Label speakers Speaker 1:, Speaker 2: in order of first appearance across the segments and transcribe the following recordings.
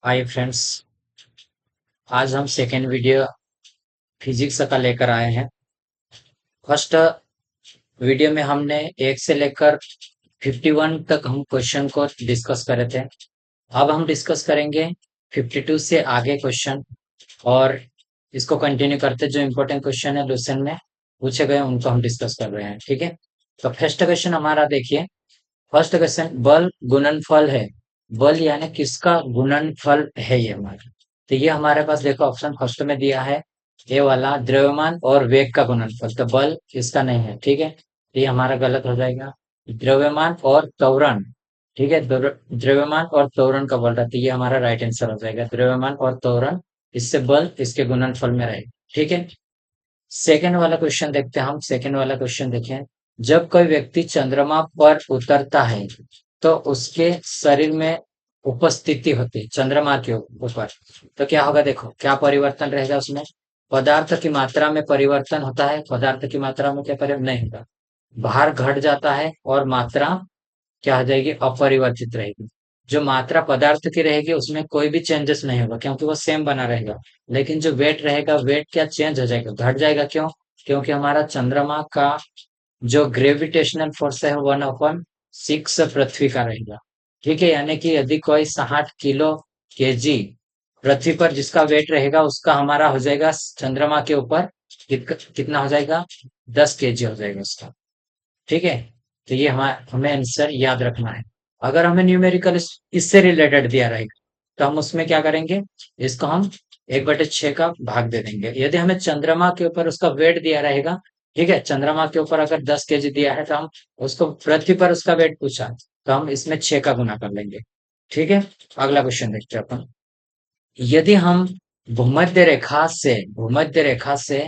Speaker 1: Hi friends. आज हम second video physics का लेकर आए हैं। फर्स्ट वीडियो में हमने एक से लेकर 51 तक हम क्वेश्चन को डिस्कस करे थे। अब हम डिस्कस करेंगे 52 से आगे क्वेश्चन, और इसको कंटिन्यू करते जो इम्पोर्टेंट क्वेश्चन है लेसन में पूछे गए उनको हम डिस्कस कर रहे हैं। ठीक है, तो फर्स्ट क्वेश्चन हमारा देखिए। फर्स्ट क्वेश्चन, बल गुणनफल है। बल यानी किसका गुणनफल है ये हमारा। तो ये हमारे पास देखो ऑप्शन फर्स्ट में दिया है, ये वाला द्रव्यमान और वेग का गुणनफल। तो बल इसका नहीं है, ठीक है, तो ये हमारा गलत हो जाएगा। द्रव्यमान और त्वरण, ठीक है, द्रव्यमान और त्वरण का बोल रहा था, ये हमारा राइट आंसर हो जाएगा। द्रव्यमान और त्वरण, इससे बल इसके गुणनफल में रहेगा। ठीक है, सेकेंड वाला क्वेश्चन देखते हैं हम। सेकेंड वाला क्वेश्चन देखें, जब कोई व्यक्ति चंद्रमा पर उतरता है तो उसके शरीर में उपस्थिति होती है चंद्रमा के ऊपर, तो क्या होगा, देखो क्या परिवर्तन रहेगा उसमें। पदार्थ की मात्रा में परिवर्तन होता है, पदार्थ की मात्रा में क्या परिवर्तन नहीं होता, भार घट जाता है और मात्रा क्या हो जाएगी, अपरिवर्तित रहेगी। जो मात्रा पदार्थ की रहेगी उसमें कोई भी चेंजेस नहीं होगा क्योंकि वो सेम बना रहेगा। लेकिन जो वेट रहेगा, वेट क्या चेंज हो जाएगा, घट जाएगा। क्यों? क्योंकि हमारा चंद्रमा का जो ग्रेविटेशनल फोर्स है 1/6 पृथ्वी का रहेगा। ठीक है, यानी कि यदि कोई 60 किलो केजी पृथ्वी पर जिसका वेट रहेगा उसका हमारा हो जाएगा चंद्रमा के ऊपर कितना हो जाएगा, 10 केजी हो जाएगा उसका। ठीक है, तो ये हमें आंसर याद रखना है। अगर हमें न्यूमेरिकल इससे रिलेटेड दिया रहेगा तो हम उसमें क्या करेंगे, इसको हम 1/6 का भाग दे देंगे। यदि हमें चंद्रमा के ऊपर उसका वेट दिया रहेगा, ठीक है, चंद्रमा के ऊपर अगर 10 केजी दिया है तो हम उसको पृथ्वी पर उसका वेट पूछा तो हम इसमें 6 का गुना कर लेंगे। ठीक है, अगला क्वेश्चन देखते हैं अपन। यदि हम भूमध्य रेखा से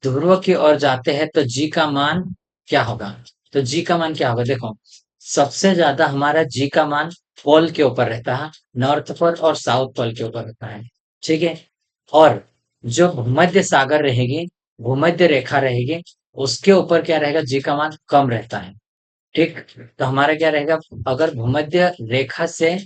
Speaker 1: ध्रुव की ओर जाते हैं तो जी का मान क्या होगा। तो जी का मान क्या होगा, देखो सबसे ज्यादा हमारा जी का मान पोल के ऊपर रहता है, नॉर्थ पोल और साउथ पोल के ऊपर रहता है। ठीक है, और जो भूमध्य सागर रहेगी, भूमध्य रेखा रहेगी, उसके ऊपर क्या रहेगा, जी का मान कम रहता है। ठीक, तो हमारा क्या रहेगा, अगर भूमध्य रेखा से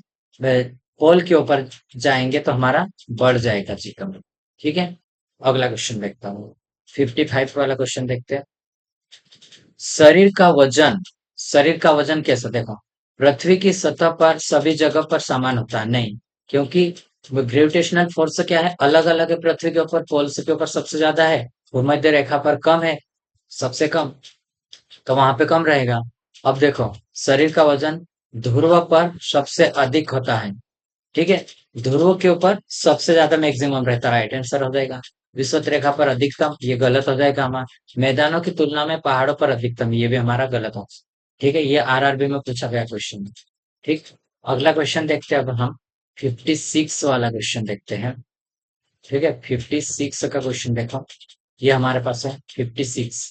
Speaker 1: पोल के ऊपर जाएंगे तो हमारा बढ़ जाएगा जी का मान। ठीक है, अगला क्वेश्चन देखता हूँ। 55 वाला क्वेश्चन देखते हैं। शरीर का वजन, शरीर का वजन कैसा, देखो पृथ्वी की सतह पर सभी जगह पर समान होता है नहीं, क्योंकि ग्रेविटेशनल फोर्स क्या है, अलग अलग है। पृथ्वी के ऊपर पोल्स के ऊपर सबसे ज्यादा है, भूमध्य रेखा पर कम है, सबसे कम, तो वहां पे कम रहेगा। अब देखो शरीर का वजन ध्रुव पर सबसे अधिक होता है, ठीक है, ध्रुव के ऊपर सबसे ज्यादा मैक्सिमम रहता है, राइट आंसर हो जाएगा। विषुवत रेखा पर अधिकतम, ये गलत हो जाएगा हमारा। मैदानों की तुलना में पहाड़ों पर अधिकतम, ये भी हमारा गलत हो। ठीक है, ये आरआरबी में पूछा गया क्वेश्चन। ठीक, अगला क्वेश्चन देखते हैं अब हम। 56 वाला क्वेश्चन देखते हैं। ठीक है, 56 का क्वेश्चन देखो, ये हमारे पास है 56।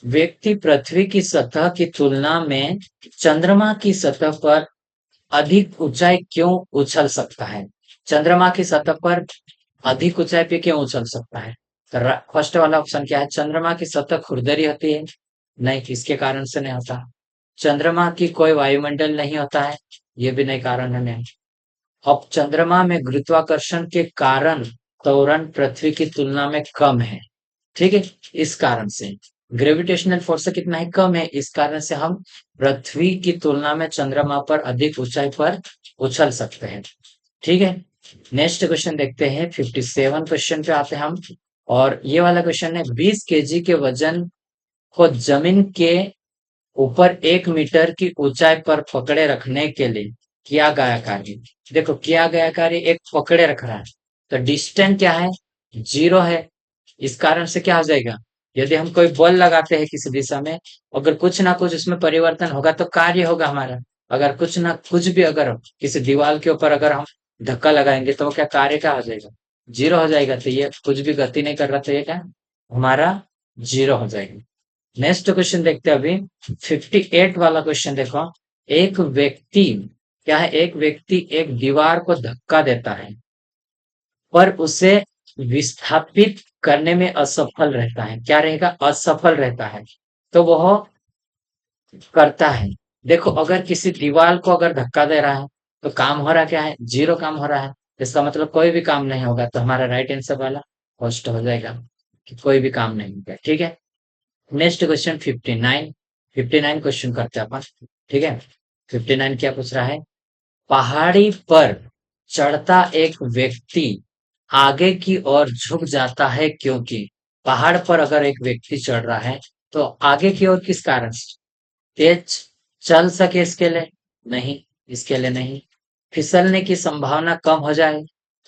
Speaker 1: व्यक्ति पृथ्वी की सतह की तुलना में चंद्रमा की सतह पर अधिक ऊंचाई क्यों उछल सकता है। चंद्रमा की सतह पर अधिक ऊंचाई पे क्यों उछल सकता है। तो फर्स्ट वाला ऑप्शन क्या है, चंद्रमा की सतह खुरदरी होती है, नहीं, किसके कारण से नहीं होता। चंद्रमा की कोई वायुमंडल नहीं होता है, ये भी नहीं कारण है, नहीं। अब चंद्रमा में गुरुत्वाकर्षण के कारण त्वरण पृथ्वी की तुलना में कम है, ठीक है, इस कारण से ग्रेविटेशनल फोर्स कितना है, कम है, इस कारण से हम पृथ्वी की तुलना में चंद्रमा पर अधिक ऊंचाई पर उछल सकते हैं। ठीक है, नेक्स्ट क्वेश्चन देखते हैं। 57 क्वेश्चन पे आते हैं हम, और ये वाला क्वेश्चन है, 20 केजी के वजन को जमीन के ऊपर 1 मीटर की ऊंचाई पर पकड़े रखने के लिए किया गया कार्य। देखो किया गया कार्य एक पकड़े रख रहा है, तो डिस्टेंस क्या है, 0 है, इस कारण से क्या हो जाएगा, यदि हम कोई बल लगाते हैं किसी दिशा में, अगर कुछ ना कुछ उसमें परिवर्तन होगा तो कार्य होगा हमारा। अगर कुछ ना कुछ भी, अगर किसी दीवार के ऊपर अगर हम धक्का लगाएंगे तो वो क्या कार्य क्या हो जाएगा, 0 हो जाएगा। तो ये कुछ भी गति नहीं कर रहा, तो ये क्या हमारा 0 हो जाएगा। नेक्स्ट क्वेश्चन देखते हैं अभी। 58 वाला क्वेश्चन देखो। एक व्यक्ति क्या है, एक व्यक्ति एक दीवार को धक्का देता है पर उसे विस्थापित करने में असफल रहता है, क्या रहेगा, असफल रहता है, तो वह करता है। देखो अगर किसी दीवार को अगर धक्का दे रहा है तो काम हो रहा क्या है, 0 काम हो रहा है। इसका मतलब कोई भी काम नहीं होगा, तो हमारा राइट आंसर वाला फर्स्ट हो जाएगा कि कोई भी काम नहीं होगा। ठीक है, नेक्स्ट क्वेश्चन 59। 59 क्वेश्चन करते हैं अपन। ठीक है, 59 क्या पूछ रहा है? पहाड़ी पर चढ़ता एक व्यक्ति आगे की ओर झुक जाता है क्योंकि, पहाड़ पर अगर एक व्यक्ति चढ़ रहा है तो आगे की ओर किस कारण से? तेज चल सके इसके लिए? नहीं, इसके लिए नहीं। फिसलने की संभावना कम हो जाए,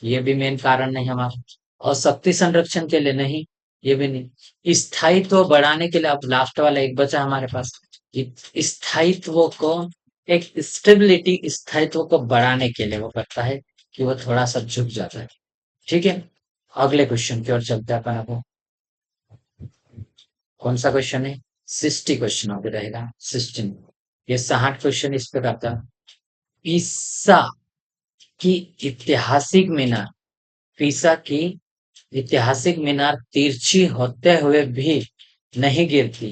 Speaker 1: ये भी मेन कारण नहीं हमारा। और शक्ति संरक्षण के लिए नहीं, ये भी नहीं। स्थायित्व बढ़ाने के लिए, अब लास्ट वाला एक बचा हमारे पास, कि स्थायित्व को, एक स्टेबिलिटी, स्थायित्व को बढ़ाने के लिए वो करता है कि वो थोड़ा सा झुक जाता है। ठीक है, अगले क्वेश्चन की ओर चलते हैं अपन। अब कौन सा क्वेश्चन है? 60 क्वेश्चन आगे रहेगा, 16। ये 60 क्वेश्चन इस पे करता है। पीसा की ऐतिहासिक मीनार, पीसा की ऐतिहासिक मीनार तिरछी होते हुए भी नहीं गिरती,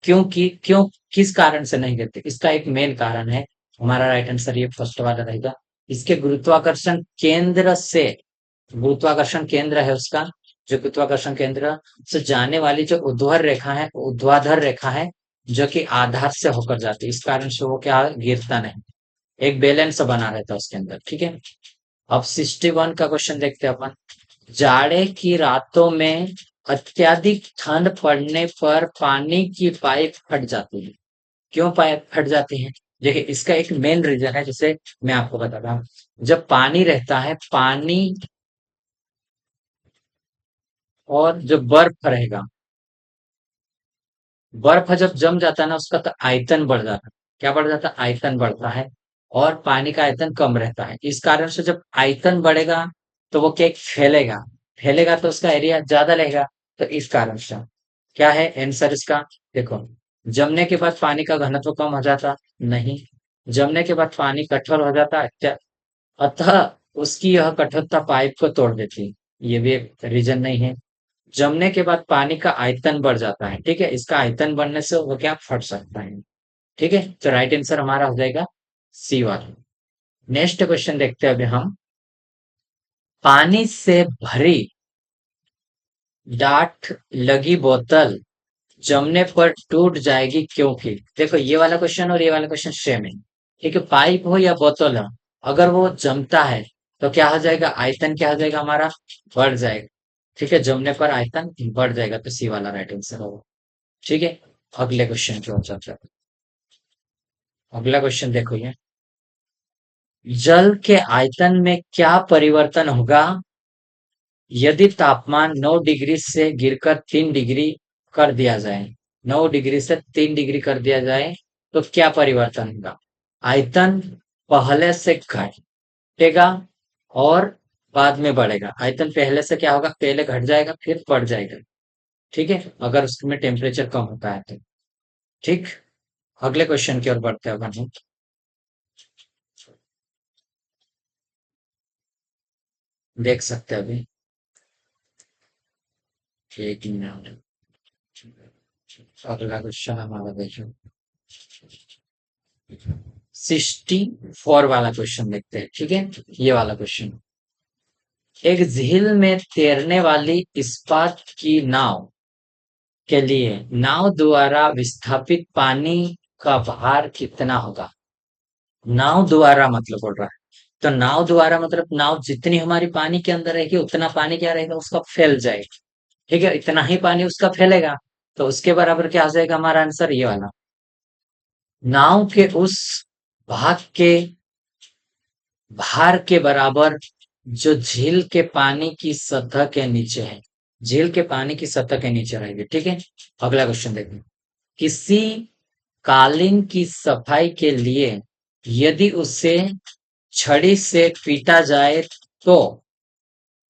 Speaker 1: क्योंकि, क्यों, किस कारण से नहीं गिरती? इसका एक मेन कारण है, हमारा राइट आंसर ये फर्स्ट वाला रहेगा। इसके गुरुत्वाकर्षण केंद्र से, गुरुत्वाकर्षण केंद्र है उसका, जो गुरुत्वाकर्षण केंद्र से जाने वाली जो ऊर्ध्वाधर रेखा है, ऊर्ध्वाधर रेखा है, जो कि आधार से होकर जाती है, इस कारण से वो क्या गिरता नहीं, एक बैलेंस बना रहता है उसके अंदर। ठीक है, अब 61 का क्वेश्चन देखते हैं अपन। जाड़े की रातों में अत्यधिक ठंड पड़ने पर पानी की पाइप फट जाती है। क्यों पाइप फट जाती है? देखिए, इसका एक मेन रीजन है, जैसे मैं आपको बताता हूँ। जब पानी रहता है, पानी और जो बर्फ रहेगा, बर्फ जब जम जाता है ना, उसका तो आयतन बढ़ जाता है। क्या बढ़ जाता है? आयतन बढ़ता है। और पानी का आयतन कम रहता है, इस कारण से जब आयतन बढ़ेगा तो वो क्या फैलेगा, फैलेगा तो उसका एरिया ज्यादा रहेगा। तो इस कारण से क्या है आंसर इसका? देखो, जमने के बाद पानी का घनत्व कम हो जाता? नहीं। जमने के बाद पानी कठोर हो जाता? अतः उसकी यह कठोरता पाइप को तोड़ देती है, ये भी एक रीजन नहीं है। जमने के बाद पानी का आयतन बढ़ जाता है, ठीक है, इसका आयतन बढ़ने से वो क्या फट सकता है। ठीक है, तो राइट आंसर हमारा हो जाएगा सी वाला। नेक्स्ट क्वेश्चन देखते हैं अभी हम। पानी से भरी डाठ लगी बोतल जमने पर टूट जाएगी क्योंकि, देखो ये वाला क्वेश्चन और ये वाला क्वेश्चन सेम है। ठीक है, पाइप हो या बोतल हो, अगर वो जमता है तो क्या हो जाएगा? आयतन क्या हो जाएगा हमारा? बढ़ जाएगा। ठीक है, जमने पर आयतन बढ़ जाएगा, तो सी वाला राइट आंसर होगा। ठीक है, अगले क्वेश्चन की ओर चलते हैं। अगला क्वेश्चन देखो ये। जल के आयतन में क्या परिवर्तन होगा यदि तापमान 9 डिग्री से गिरकर 3 डिग्री कर दिया जाए? 9 डिग्री से 3 डिग्री कर दिया जाए तो क्या परिवर्तन होगा? आयतन पहले से घटेगा और बाद में बढ़ेगा। आयतन पहले से क्या होगा? पहले घट जाएगा फिर बढ़ जाएगा। ठीक है, अगर उसमें टेम्परेचर कम होता है तो। ठीक, अगले क्वेश्चन की ओर बढ़ते हैं अपन हम। देख सकते हैं अभी, एक मिनट। अगला क्वेश्चन हमारा देखो, 64 वाला क्वेश्चन देखते हैं। ठीक है, ये वाला क्वेश्चन। एक झील में तैरने वाली इस्पात की नाव के लिए नाव द्वारा विस्थापित पानी का भार कितना होगा? नाव द्वारा मतलब बोल रहा है, तो नाव द्वारा मतलब नाव जितनी हमारी पानी के अंदर रहेगी उतना पानी क्या रहेगा? उसका फैल जाएगा। ठीक है, इतना ही पानी उसका फैलेगा, तो उसके बराबर क्या आ जाएगा हमारा आंसर? ये वाला। नाव के उस भाग के भार के बराबर जो झील के पानी की सतह के नीचे है, झील के पानी की सतह के नीचे रहेगी। ठीक है, अगला क्वेश्चन देखिए। किसी कालीन की सफाई के लिए यदि उसे छड़ी से पीटा जाए तो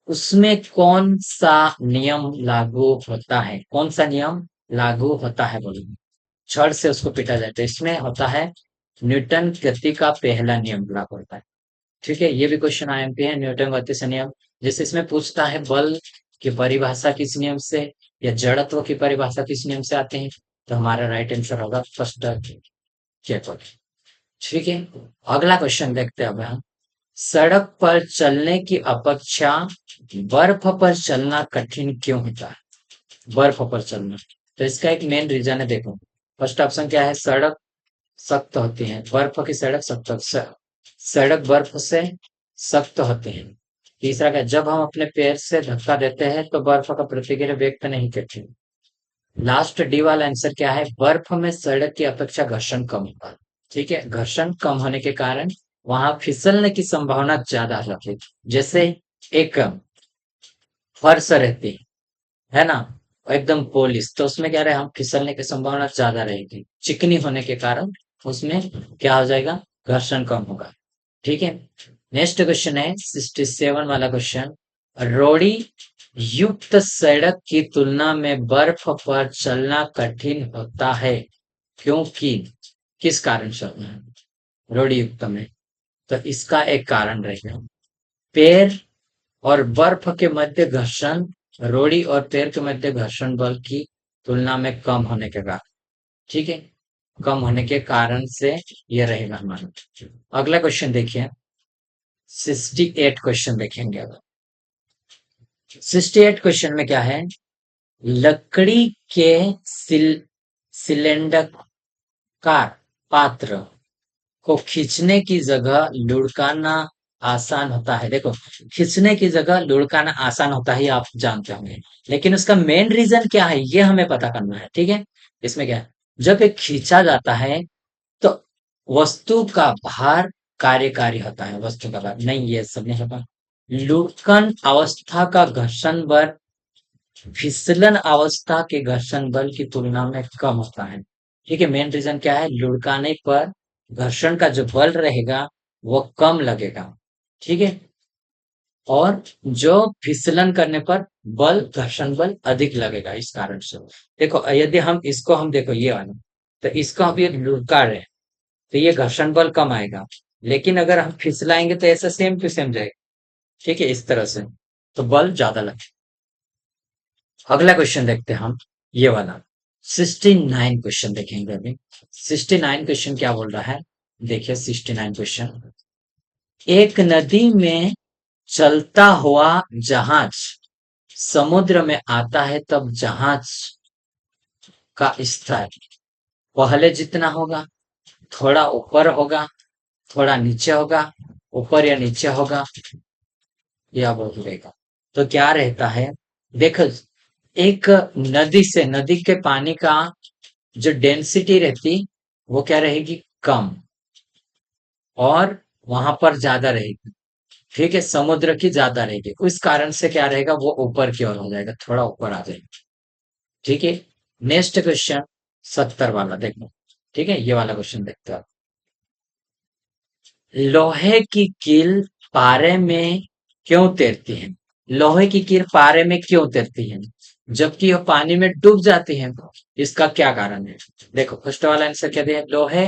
Speaker 1: उसमें कौन सा नियम लागू होता है? कौन सा नियम लागू होता है बोलिए? छड़ से उसको पीटा जाए तो इसमें होता है न्यूटन गति का पहला नियम लागू होता है। ठीक है, ये भी क्वेश्चन आईएमपी है, न्यूटन गति से नियम। जैसे इसमें पूछता है बल की परिभाषा किस नियम से, या जड़त्व की परिभाषा किस नियम से आते हैं, तो हमारा राइट आंसर होगा फर्स्ट केपल। ठीक है, अगला क्वेश्चन देखते हैं अब हम। सड़क पर चलने की अपेक्षा बर्फ पर चलना कठिन क्यों होता है? बर्फ पर चलना, तो इसका एक मेन रीजन है। देखो, फर्स्ट ऑप्शन क्या है? सड़क सख्त होती है, बर्फ की सड़क सड़क बर्फ से सख्त होती है। तीसरा क्या? जब हम अपने पैर से धक्का देते हैं तो बर्फ का प्रतिक्रिया व्यक्त नहीं करती। लास्ट डी वाला आंसर क्या है? बर्फ में सड़क की अपेक्षा घर्षण कम होता है। ठीक है, घर्षण कम होने के कारण वहां फिसलने की संभावना ज्यादा रहती है। जैसे एक फर्श रहती है ना, एकदम पॉलिश, तो उसमें क्या रहे, हम फिसलने की संभावना ज्यादा रहेगी। चिकनी होने के कारण उसमें क्या हो जाएगा? घर्षण कम होगा। ठीक है। नेक्स्ट क्वेश्चन है 67 वाला क्वेश्चन। रोड़ी युक्त सड़क की तुलना में बर्फ पर चलना कठिन होता है, क्योंकि किस कारण चलना है रोड़ी युक्त में? तो इसका एक कारण रहेगा, पैर और बर्फ के मध्य घर्षण, रोड़ी और पैर के मध्य घर्षण बल की तुलना में कम होने के कारण। ठीक है, कम होने के कारण से ये रहेगा हमारा। अगला क्वेश्चन देखिए, 68 क्वेश्चन देखेंगे। अब 68 क्वेश्चन में क्या है? लकड़ी के सिलेंडर पात्र को खींचने की जगह लुढ़काना आसान होता है। देखो, खींचने की जगह लुढ़काना आसान होता है, ये आप जानते होंगे, लेकिन उसका मेन रीजन क्या है ये हमें पता करना है। ठीक है, इसमें क्या है? जब ये खींचा जाता है तो वस्तु का भार कार्यकारी होता है, वस्तु का भार नहीं, ये सब नहीं होता। लुढ़कन अवस्था का घर्षण बल फिसलन अवस्था के घर्षण बल की तुलना में कम होता है। ठीक है, मेन रीजन क्या है? लुढ़काने पर घर्षण का जो बल रहेगा वो कम लगेगा। ठीक है, और जो फिसलन करने पर बल, घर्षण बल अधिक लगेगा, इस कारण से। देखो, यदि हम इसको, हम देखो ये वाला, तो इसको हम ये लुढ़का रहे हैं, तो ये घर्षण बल कम आएगा। लेकिन अगर हम फिसलाएंगे तो ऐसा सेम टू सेम जाएगा। ठीक है, इस तरह से तो बल ज्यादा लगेगा। अगला क्वेश्चन देखते हैं हम, ये वाला 69 क्वेश्चन देखेंगे अभी। 69 क्वेश्चन क्या बोल रहा है? देखिए 69 क्वेश्चन। एक नदी में चलता हुआ जहाज समुद्र में आता है, तब जहाज का स्तर पहले जितना होगा, थोड़ा ऊपर होगा, थोड़ा नीचे होगा, ऊपर या नीचे होगा, या बोल देगा। तो क्या रहता है? देखो, एक नदी से, नदी के पानी का जो डेंसिटी रहती वो क्या रहेगी? कम, और वहां पर ज्यादा रहेगी। ठीक है, समुद्र की ज्यादा रहेगी, उस कारण से क्या रहेगा? वो ऊपर की ओर हो जाएगा, थोड़ा ऊपर आ जाएगा। ठीक है। नेक्स्ट क्वेश्चन 70 वाला देखो। ठीक है, ये वाला क्वेश्चन देखते हैं। लोहे की कील पारे में क्यों तैरती है? लोहे की कील पारे में क्यों तैरती है जबकि वह पानी में डूब जाती है? इसका क्या कारण है? देखो, फर्स्ट वाला आंसर क्या दिया? लोहे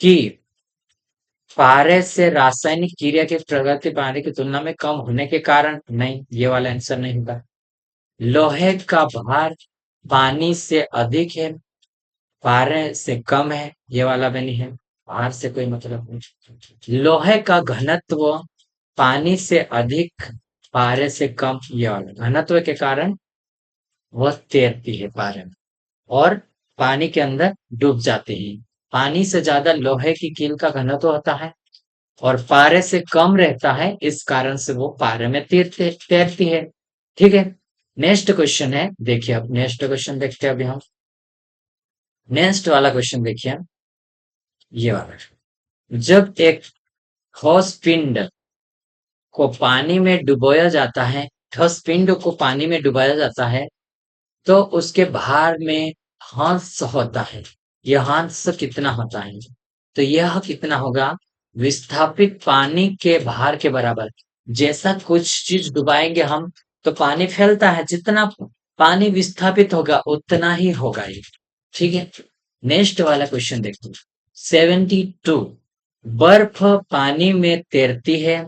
Speaker 1: की पारे से रासायनिक क्रिया की प्रगति पानी की तुलना में कम होने के कारण। नहीं, ये वाला आंसर नहीं होगा। लोहे का भार पानी से अधिक है, पारे से कम है, ये वाला भी नहीं है। भार से कोई मतलब नहीं। लोहे का घनत्व पानी से अधिक, पारे से कम, ये वाला घनत्व के कारण वह तैरती है पारे में, और पानी के अंदर डूब जाती है। पानी से ज्यादा लोहे की कील का घनत्व होता है, और पारे से कम रहता है, इस कारण से वो पारे में तैरती है। ठीक है। नेक्स्ट क्वेश्चन है, देखिए अब नेक्स्ट क्वेश्चन देखते हैं अभी हम। नेक्स्ट वाला क्वेश्चन देखिए, ये वाला। जब एक ठोस पिंड को पानी में डुबोया जाता है, ठोस पिंड को पानी में डुबाया जाता है, तो उसके भार में ह्रास होता है। यह ह्रास कितना होता है? तो यह कितना होगा? विस्थापित पानी के भार के बराबर। जैसा कुछ चीज डुबाएंगे हम तो पानी फैलता है, जितना पानी विस्थापित होगा उतना ही होगा ये। ठीक है। नेक्स्ट वाला क्वेश्चन देखते हैं 72। बर्फ पानी में तैरती है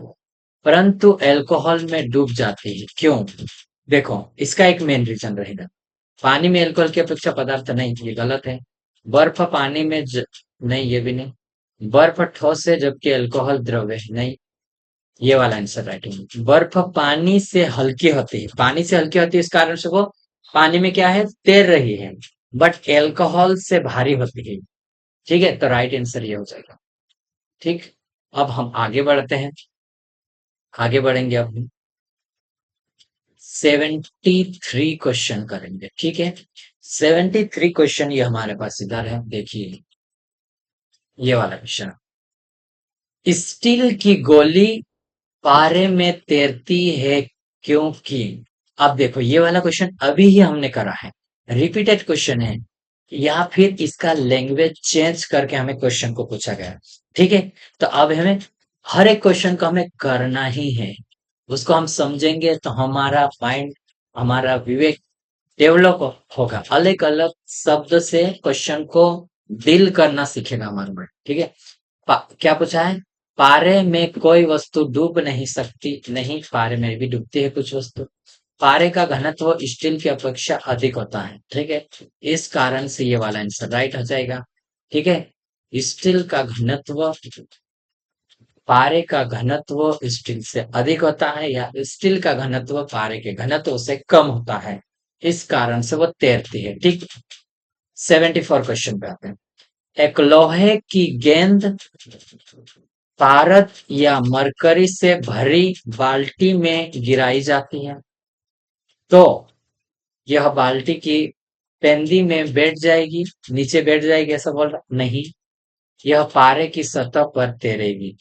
Speaker 1: परंतु अल्कोहल में डूब जाती है, क्यों? देखो, इसका एक मेन रीजन रहेगा, पानी में अल्कोहल की अपेक्षा पदार्थ नहीं, ये गलत है। बर्फ पानी में नहीं, ये भी नहीं। बर्फ ठोस है जबकि अल्कोहल द्रव है, नहीं। ये वाला आंसर राइट है। बर्फ पानी से हल्की होती है, पानी से हल्की होती है, इस कारण से वो पानी में क्या है, तैर रही है। बट एल्कोहल से भारी होती है। ठीक है, तो राइट आंसर ये हो जाएगा। ठीक। अब हम आगे बढ़ते हैं, आगे बढ़ेंगे अब हम 73 क्वेश्चन करेंगे। ठीक है, 73 क्वेश्चन ये हमारे पास इधर है, देखिए ये वाला क्वेश्चन। स्टील की गोली पारे में तैरती है क्योंकि, अब देखो ये वाला क्वेश्चन अभी ही हमने करा है, रिपीटेड क्वेश्चन है, या फिर इसका लैंग्वेज चेंज करके हमें क्वेश्चन को पूछा गया। ठीक है, तो अब हमें हर एक क्वेश्चन को हमें करना ही है, उसको हम समझेंगे तो हमारा माइंड, हमारा विवेक डेवलप होगा, अलग अलग शब्द से क्वेश्चन को डील करना सीखेगा हमारा माइंड। ठीक है, क्या पूछा है, पारे में कोई वस्तु डूब नहीं सकती, नहीं पारे में भी डूबती है कुछ वस्तु। पारे का घनत्व स्टील की अपेक्षा अधिक होता है। ठीक है, इस कारण से ये वाला आंसर राइट हो जाएगा। ठीक है, स्टील का घनत्व, पारे का घनत्व स्टील से अधिक होता है, या स्टील का घनत्व पारे के घनत्व से कम होता है, इस कारण से वो तैरती है। ठीक, 74 क्वेश्चन पे आते हैं। एक लोहे की गेंद पारद या मरकरी से भरी बाल्टी में गिराई जाती है, तो यह बाल्टी की पेंदी में बैठ जाएगी, नीचे बैठ जाएगी, ऐसा बोल रहा नहीं, यह पारे की सतह पर तैरेगी।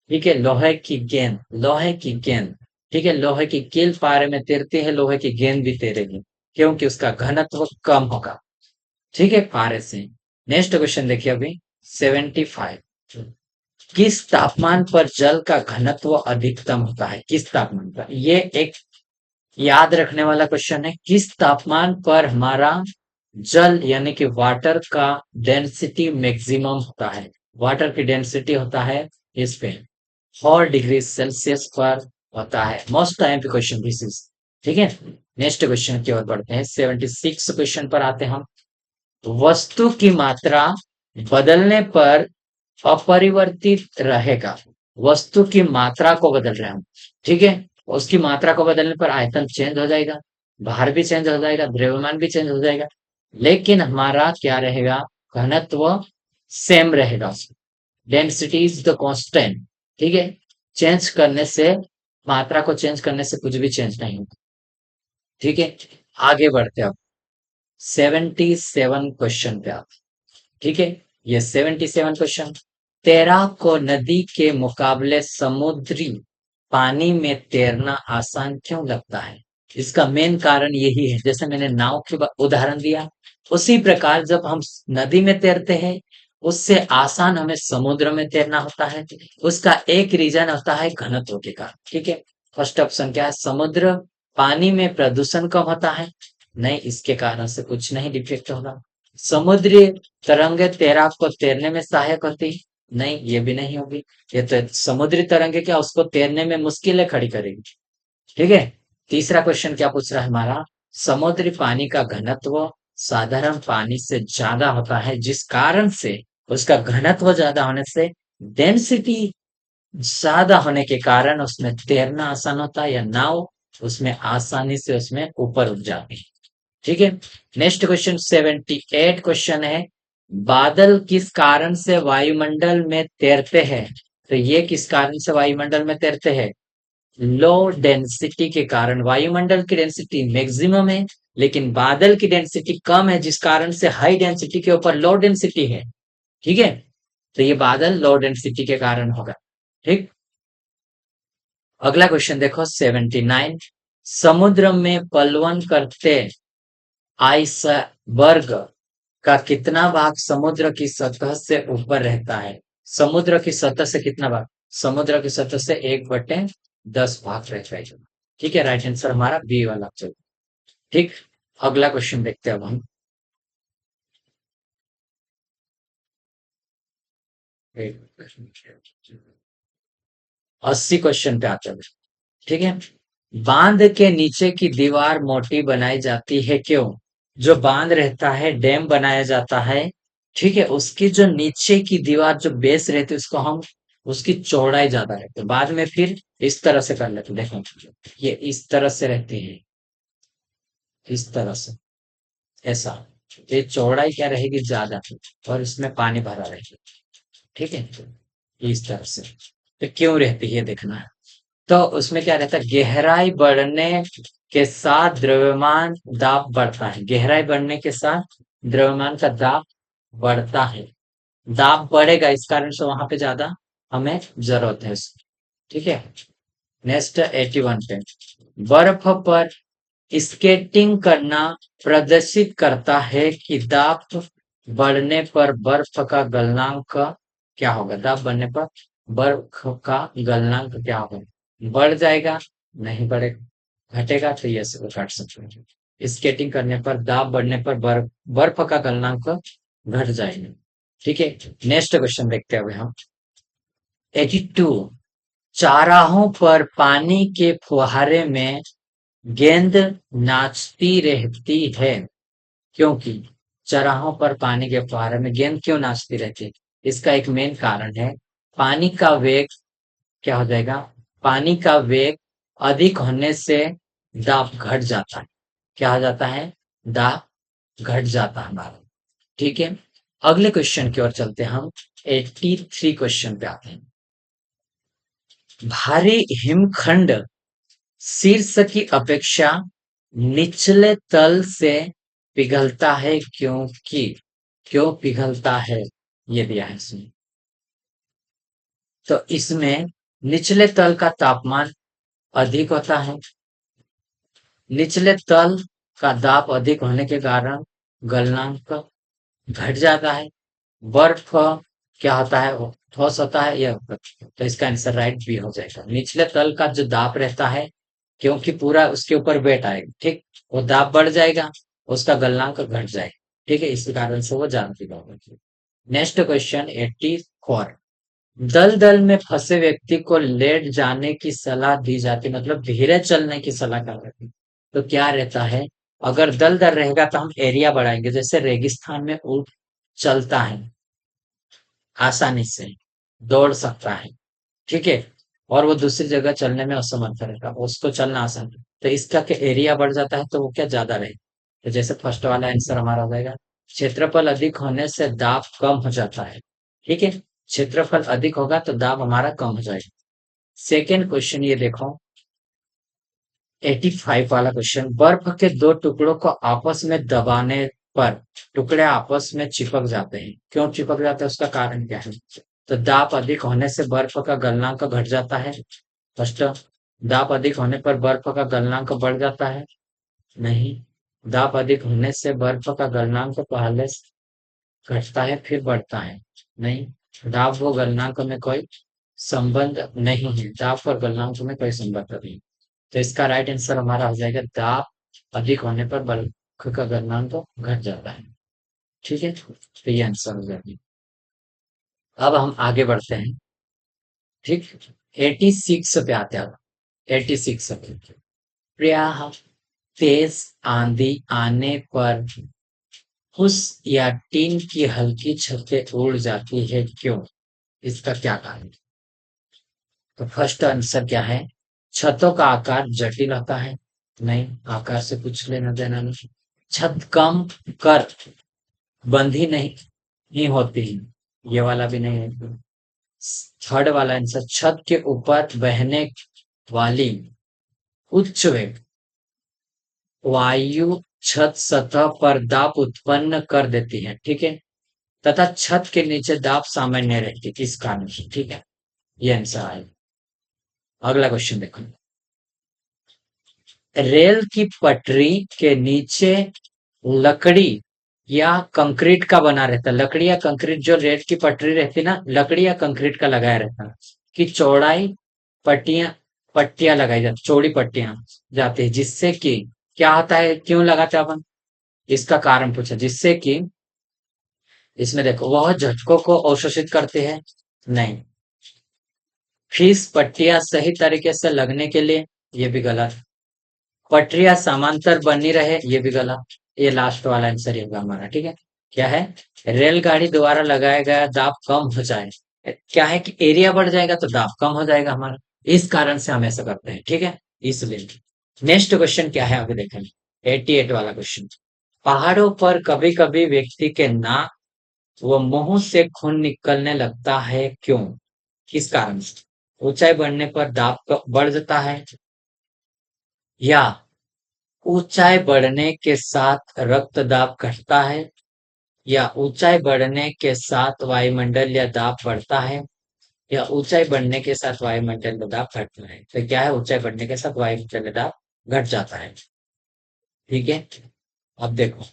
Speaker 1: ठीक है, लोहे की गेंद, लोहे की गेंद, ठीक है, लोहे की कील पारे में तैरती है, लोहे की गेंद भी तैरेगी, क्योंकि उसका घनत्व कम होगा। ठीक है, पारे से। नेक्स्ट क्वेश्चन देखिए अभी 75। किस तापमान पर जल का घनत्व अधिकतम होता है, किस तापमान पर, ये एक याद रखने वाला क्वेश्चन है। किस तापमान पर हमारा जल यानी कि वाटर का डेंसिटी मैक्सिमम होता है, वाटर की डेंसिटी होता है इस पे 4 डिग्री सेल्सियस पर होता है। मोस्ट टाइम पे क्वेश्चन दिस इज। ठीक है, नेक्स्ट क्वेश्चन की ओर बढ़ते हैं, 76 क्वेश्चन पर आते हैं हम। वस्तु की मात्रा बदलने पर अपरिवर्तित रहेगा, वस्तु की मात्रा को बदल रहे हैं हम। ठीक है, उसकी मात्रा को बदलने पर आयतन चेंज हो जाएगा, भार भी चेंज हो जाएगा, द्रव्यमान भी चेंज हो जाएगा, लेकिन हमारा क्या रहेगा, घनत्व सेम रहेगा, डेंसिटी इज द कांस्टेंट। ठीक है, चेंज करने से, मात्रा को चेंज करने से कुछ भी चेंज नहीं होगा। ठीक है, आगे बढ़ते हैं अब 77 क्वेश्चन पे आप। ठीक है, ये 77 क्वेश्चन। तैराक को नदी के मुकाबले समुद्री पानी में तैरना आसान क्यों लगता है, इसका मेन कारण यही है, जैसे मैंने नाव के उदाहरण दिया, उसी प्रकार जब हम नदी में तैरते हैं, उससे आसान हमें समुद्र में तैरना होता है। उसका एक रीजन होता है घनत्व के कारण। ठीक है, फर्स्ट ऑप्शन क्या है, समुद्र पानी में प्रदूषण कम होता है, नहीं, इसके कारण से कुछ नहीं डिफेक्ट होगा। समुद्री तरंगे तैराक को तैरने में सहायक होती, नहीं, ये भी नहीं होगी, ये तो समुद्री तरंगे क्या उसको तैरने में मुश्किलें खड़ी करेगी। ठीक है, तीसरा क्वेश्चन क्या पूछ रहा है हमारा, समुद्री पानी का घनत्व साधारण पानी से ज्यादा होता है, जिस कारण से, उसका घनत्व ज्यादा होने से, डेंसिटी ज्यादा होने के कारण उसमें तैरना आसान होता है, या नाव उसमें आसानी से उसमें ऊपर उठ जाती है। ठीक है, नेक्स्ट क्वेश्चन 78 क्वेश्चन है, बादल किस कारण से वायुमंडल में तैरते हैं, तो ये किस कारण से वायुमंडल में तैरते हैं, लो डेंसिटी के कारण। वायुमंडल की डेंसिटी मैक्सिमम है, लेकिन बादल की डेंसिटी कम है, जिस कारण से हाई डेंसिटी के ऊपर लो डेंसिटी है। ठीक है, तो ये बादल लो डेंसिटी के कारण होगा। ठीक, अगला क्वेश्चन देखो 79। समुद्र में पलवन करते आइसबर्ग का कितना भाग समुद्र की सतह से ऊपर रहता है, समुद्र की सतह से कितना भाग, समुद्र की सतह से 1/10 भाग रहता है। ठीक है, राइट आंसर हमारा बी वाला ऑप्शन। ठीक, अगला क्वेश्चन देखते हैं अब हम। 80 क्वेश्चन पे आते हैं। ठीक है, बांध के नीचे की दीवार मोटी बनाई जाती है क्यों, जो बांध रहता है, डैम बनाया जाता है, ठीक है, उसकी जो नीचे की दीवार जो बेस रहती है उसको हम उसकी चौड़ाई ज्यादा रहती है। बाद में फिर इस तरह से कर लेते हैं। देखो ये इस तरह से रहती है, इस तरह से, ऐसा। ये चौड़ाई क्या रहेगी, ज्यादा, और इसमें पानी भरा रहेगा। ठीक है, इस तरह से। तो क्यों रहती है देखना है। तो उसमें क्या रहता है, गहराई बढ़ने के साथ द्रव्यमान दाब बढ़ता है। गहराई बढ़ने के साथ द्रव्यमान का दाब बढ़ता है। दाब बढ़ेगा, इस कारण से वहां पे ज्यादा हमें जरूरत है उसकी। ठीक है, नेक्स्ट 81 पे, बर्फ पर स्केटिंग करना प्रदर्शित करता है कि दाब बढ़ने पर बर्फ का गलनांक क्या होगा। दाब बढ़ने पर बर्फ का गलनांक क्या होगा, बढ़ जाएगा, नहीं बढ़ेगा, घटेगा, तो ये से घट सकते हैं। स्केटिंग करने पर दाब बढ़ने पर बर्फ बर्फ का गलनांक घट जाएगा। ठीक है, नेक्स्ट क्वेश्चन देखते हैं अभी हम। 82, चाराहों पर पानी के फुहारे में गेंद नाचती रहती है, क्योंकि चराहों पर पानी के फुहारे में गेंद क्यों नाचती रहती है। इसका एक मेन कारण है, पानी का वेग क्या हो जाएगा, पानी का वेग अधिक होने से दाब घट जाता है। क्या हो जाता है, दाब घट जाता है हमारा। ठीक है, अगले क्वेश्चन की ओर चलते हैं हम। 83 क्वेश्चन पे आते हैं। भारी हिमखंड शीर्ष की अपेक्षा निचले तल से पिघलता है, क्योंकि, क्यों पिघलता है, ये दिया है इसमें। तो इसमें निचले तल का तापमान अधिक होता है, निचले तल का दाब अधिक होने के कारण गलनांक घट जाता है। बर्फ क्या होता है, वो ठोस होता है, यह, तो इसका आंसर राइट बी हो जाएगा। निचले तल का जो दाब रहता है, क्योंकि पूरा उसके ऊपर वेट आएगा, ठीक, वो दाब बढ़ जाएगा, उसका गलनांक घट जाएगा। ठीक है, इस कारण से वो जानती होगा। नेक्स्ट क्वेश्चन 84, दल दल में फंसे व्यक्ति को लेट जाने की सलाह दी जाती, मतलब धीरे चलने की सलाह कर रही है। तो क्या रहता है, अगर दल दल रहेगा तो हम एरिया बढ़ाएंगे, जैसे रेगिस्तान में ऊंट चलता है आसानी से, दौड़ सकता है, ठीक है, और वो दूसरी जगह चलने में असमर्थ रहेगा, उसको चलना आसान है। तो इसका क्या एरिया बढ़ जाता है, तो वो क्या ज्यादा रहेगा। तो जैसे फर्स्ट वाला आंसर हमारा हो जाएगा, क्षेत्रफल अधिक होने से दाब कम हो जाता है। ठीक है, क्षेत्रफल अधिक होगा तो दाब हमारा कम हो जाएगा। सेकेंड क्वेश्चन ये देखो, 85 वाला क्वेश्चन, बर्फ के दो टुकड़ों को आपस में दबाने पर टुकड़े आपस में चिपक जाते हैं, क्यों चिपक जाते हैं, उसका कारण क्या है। तो दाब अधिक होने से बर्फ का गलनांक घट जाता है, फर्स्ट। दाब अधिक होने पर बर्फ का गलनांक बढ़ जाता है, नहीं। दाब अधिक होने से बर्फ का गलनांक पहले घटता है फिर बढ़ता है, नहीं। दाब व गलनांक में कोई संबंध नहीं है, दाब और गलनांक में कोई संबंध नहीं। तो इसका राइट आंसर हमारा हो जाएगा, दाब अधिक होने पर बल्क का गलनांक तो घट जाता है। ठीक है, तो ये आंसर हो जाएगा। अब हम आगे बढ़ते हैं। ठीक, 86 पे आते हैं। 86 पे, प्रिया, तेज आंधी आने पर फुस या टीन की हल्की छतें उड़ जाती है, क्यों, इसका क्या कारण है। तो फर्स्ट आंसर क्या है, छतों का आकार जटिल होता है, नहीं, आकार से कुछ लेना देना नहीं। छत कम कर बंधी नहीं होती, ये वाला भी नहीं है। थर्ड वाला आंसर, छत के ऊपर बहने वाली उच्च वेग वायु छत सतह पर दाब उत्पन्न कर देती है, ठीक है, तथा छत के नीचे दाब सामान्य रहती है, इस कारण से। ठीक है, ये आंसर आएगा। अगला क्वेश्चन देखो, रेल की पटरी के नीचे लकड़ी या कंक्रीट का बना रहता है, लकड़ी या कंक्रीट, जो रेल की पटरी रहती है ना, लकड़ी या कंक्रीट का लगाया रहता है, कि चौड़ाई पट्टियां पट्टियां लगाई जाती, चौड़ी पट्टियां जाती है, जिससे कि क्या होता है, क्यों लगाते हैं अपन, इसका कारण पूछा, जिससे कि इसमें देखो वह झटकों को अवशोषित करते हैं, नहीं। फीस पट्टियां सही तरीके से लगने के लिए, ये भी गलत। पटरियां समांतर बनी रहे, ये भी गलत। ये लास्ट वाला आंसर ही होगा हमारा। ठीक है, क्या है, रेलगाड़ी द्वारा लगाया गया दाब कम हो जाए, क्या है कि एरिया बढ़ जाएगा तो दाब कम हो जाएगा हमारा। इस कारण से हम ऐसा करते हैं, ठीक है। इसलिए नेक्स्ट क्वेश्चन क्या है, अभी देखेंगे 88 वाला क्वेश्चन। पहाड़ों पर कभी कभी व्यक्ति के नाक व मुंह से खून निकलने लगता है, क्यों? किस कारण से? ऊंचाई बढ़ने पर दाब बढ़ जाता है, या ऊंचाई बढ़ने के साथ रक्त दाब घटता है, या ऊंचाई बढ़ने के साथ वायुमंडल या दाब बढ़ता है, या ऊंचाई बढ़ने के साथ वायुमंडल में दाब घटता है। तो क्या है, ऊंचाई बढ़ने के साथ वायुमंडल में दाब घट जाता है, ठीक है। अब देखो,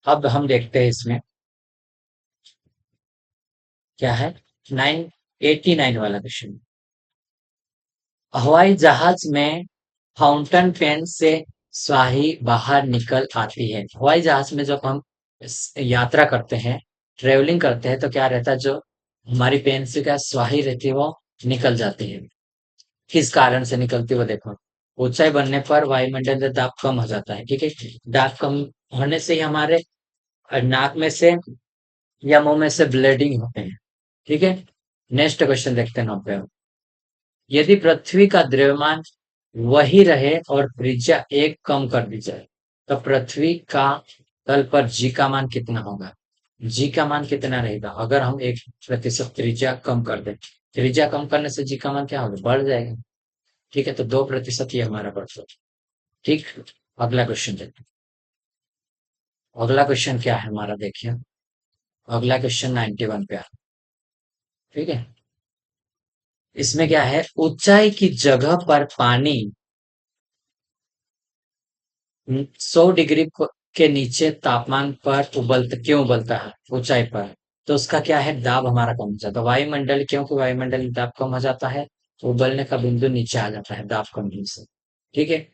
Speaker 1: अब हम देखते हैं इसमें क्या है। 989 वाला क्वेश्चन। हवाई जहाज में फाउंटेन पेन से स्याही बाहर निकल आती है। हवाई जहाज में जब हम यात्रा करते हैं, ट्रेवलिंग करते हैं, तो क्या रहता है, जो हमारी पेन से क्या स्याही रहती है वो निकल जाती है। किस कारण से निकलती है वो देखो। ऊंचाई बढ़ने पर वायुमंडल में दाब कम हो जाता है, ठीक है। दाब कम होने से ही हमारे नाक में से या मुंह में से ब्लीडिंग होते हैं, ठीक है। नेक्स्ट क्वेश्चन देखते हैं 90। यदि पृथ्वी का द्रव्यमान वही रहे और त्रिज्या एक कम कर दी जाए, तो पृथ्वी का तल पर जी का मान कितना होगा? जी का मान कितना रहेगा अगर हम 1% त्रिज्या कम कर दें? त्रिज्या कम करने से जी का मान क्या होगा, बढ़ जाएगा, ठीक है। तो 2% ही हमारा बढ़। ठीक। अगला क्वेश्चन देखते हैं। अगला क्वेश्चन क्या है हमारा, देखिए। अगला क्वेश्चन 91 पे है, ठीक है। इसमें क्या है, ऊंचाई की जगह पर पानी 100 डिग्री के नीचे तापमान पर क्यों उबलता है ऊंचाई पर? तो उसका क्या है, दाब हमारा कम हो जाता है। वायुमंडल, क्योंकि वायुमंडल में दाब कम हो जाता है, तो उबलने का बिंदु नीचे आ जाता है दाब कम होने से, ठीक है।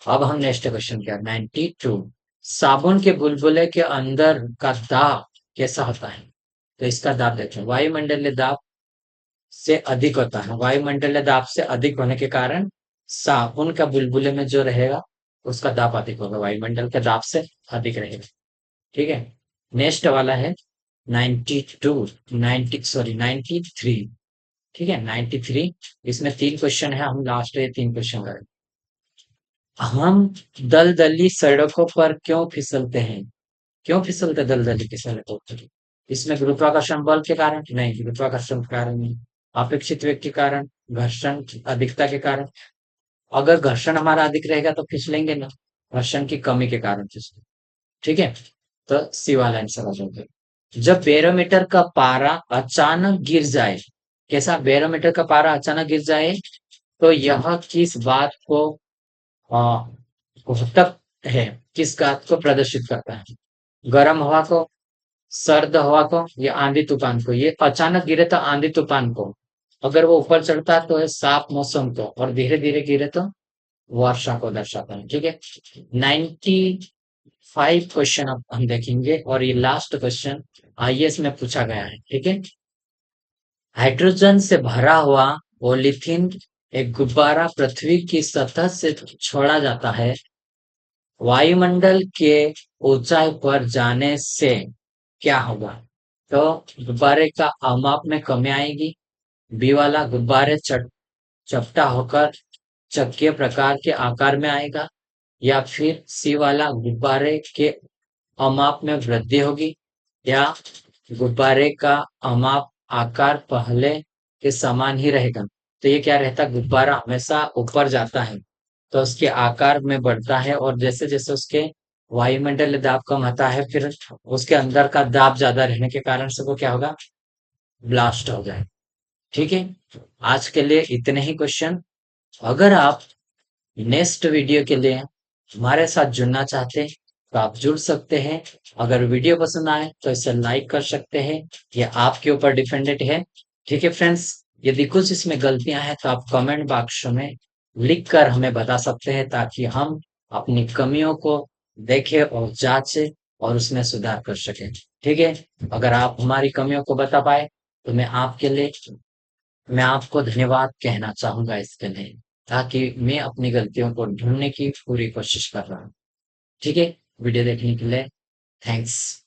Speaker 1: अब हम नेक्स्ट क्वेश्चन क्या, 92। साबुन के बुलबुले के अंदर का दाब कैसा होता है? तो इसका दाब देखो, वायुमंडलीय दाब से अधिक होता है। वायुमंडलीय दाब से अधिक होने के कारण साबुन का बुलबुले में जो रहेगा उसका दाब अधिक होगा, वायुमंडल के दाब से अधिक रहेगा, ठीक है। नेक्स्ट वाला है 92, 93, ठीक है। 93, इसमें 3 क्वेश्चन है, हम लास्ट में 3 क्वेश्चन करेंगे। हम दलदली सड़कों पर क्यों फिसलते हैं? क्यों फिसलते दलदली की सड़कों पर? इसमें गुरुत्वाकर्षण बल के कारण नहीं, गुरुत्वाकर्षण के कारण नहीं। अपेक्षित वेग के कारण, घर्षण की अधिकता के कारण। अगर घर्षण हमारा अधिक रहेगा तो फिसलेंगे ना, घर्षण की कमी के कारण फिसलेंगे, ठीक है। तो सी वाला आंसर आ जाएगा। जब बैरोमीटर का पारा अचानक गिर जाए, कैसा, बैरोमीटर का पारा अचानक गिर जाए, तो यह किस बात को घटक है, किस बात को प्रदर्शित करता है? गर्म हवा को, सर्द हवा को, या आंधी तूफान को? ये अचानक गिरे तो आंधी तूफान को, अगर वो ऊपर चढ़ता है तो है साफ मौसम को, और धीरे धीरे गिरे तो वर्षा को दर्शाता है, ठीक है। 95 क्वेश्चन अब हम देखेंगे, और ये लास्ट क्वेश्चन आईएएस में पूछा गया है, ठीक है। हाइड्रोजन से भरा हुआ पॉलीथीन एक गुब्बारा पृथ्वी की सतह से छोड़ा जाता है, वायुमंडल के ऊंचाई पर जाने से क्या होगा? तो गुब्बारे का आमाप में कमी आएगी, बी वाला, गुब्बारे चपटा होकर चक्कीय प्रकार के आकार में आएगा, या फिर सी वाला, गुब्बारे के अमाप में वृद्धि होगी, या गुब्बारे का अमाप आकार पहले के समान ही रहेगा। तो ये क्या रहता है, गुब्बारा हमेशा ऊपर जाता है तो उसके आकार में बढ़ता है, और जैसे जैसे उसके वायुमंडलीय दाब कम होता है, फिर उसके अंदर का दाब ज्यादा रहने के कारण से वो क्या होगा, ब्लास्ट हो जाए, ठीक है। आज के लिए इतने ही क्वेश्चन। अगर आप नेक्स्ट वीडियो के लिए हमारे साथ जुड़ना चाहते हैं तो आप जुड़ सकते हैं। अगर वीडियो पसंद आए तो इसे लाइक कर सकते हैं, ये आपके ऊपर डिपेंडेंट है, ठीक है फ्रेंड्स। यदि कुछ इसमें गलतियां हैं तो आप कमेंट बॉक्स में लिख कर हमें बता सकते हैं, ताकि हम अपनी कमियों को देखें और जांचें और उसमें सुधार कर सकें, ठीक है। अगर आप हमारी कमियों को बता पाए तो मैं आपको धन्यवाद कहना चाहूंगा इसके लिए, ताकि मैं अपनी गलतियों को ढूंढने की पूरी कोशिश कर रहा हूँ, ठीक है। वीडियो देखने के लिए थैंक्स।